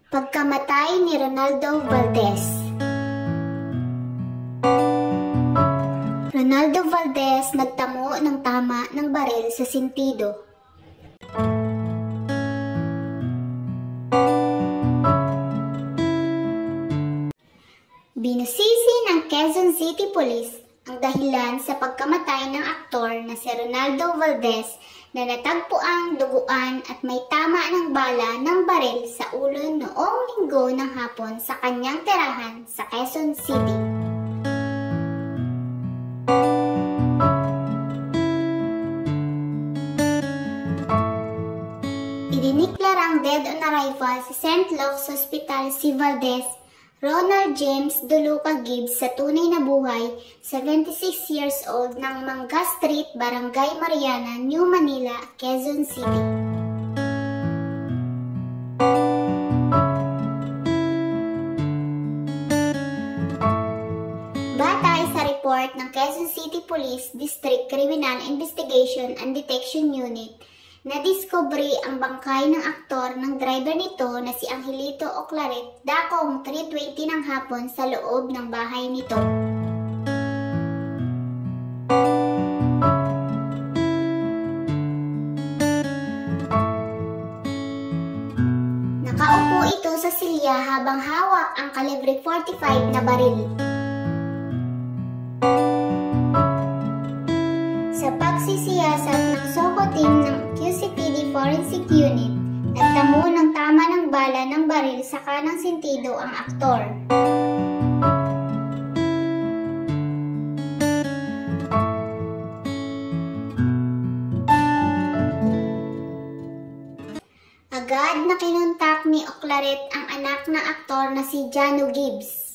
Pagkamatay ni Ronaldo Valdez. Ronaldo Valdez nagtamo ng tama ng baril sa sentido. Binusisi ng Quezon City Police ang dahilan sa pagkamatay ng aktor na si Ronaldo Valdez na natagpuang duguan at may tama ng bala ng baril sa ulo noong Linggo ng hapon sa kanyang tirahan sa Quezon City. Idiniklarang dead on arrival sa St. Luke's Hospital si Valdez Ronald James Duluca Gibbs sa tunay na buhay, 76 years old ng Manga Street, Barangay Mariana, New Manila, Quezon City. Batay sa report ng Quezon City Police District Criminal Investigation and Detection Unit, nadiskubre ang bangkay ng aktor ng driver nito na si Angelito Oclaret dakong 3:20 ng hapon sa loob ng bahay nito. Nakaupo ito sa silya habang hawak ang kalibre .45 na baril. Sa pagsisiyasat ng SOCO team ng QCPD Forensic Unit, nagtamo ng tama ng bala ng baril sa kanang sentido ang aktor. Agad na kinontak ni Oclaret ang anak ng aktor na si Jano Gibbs.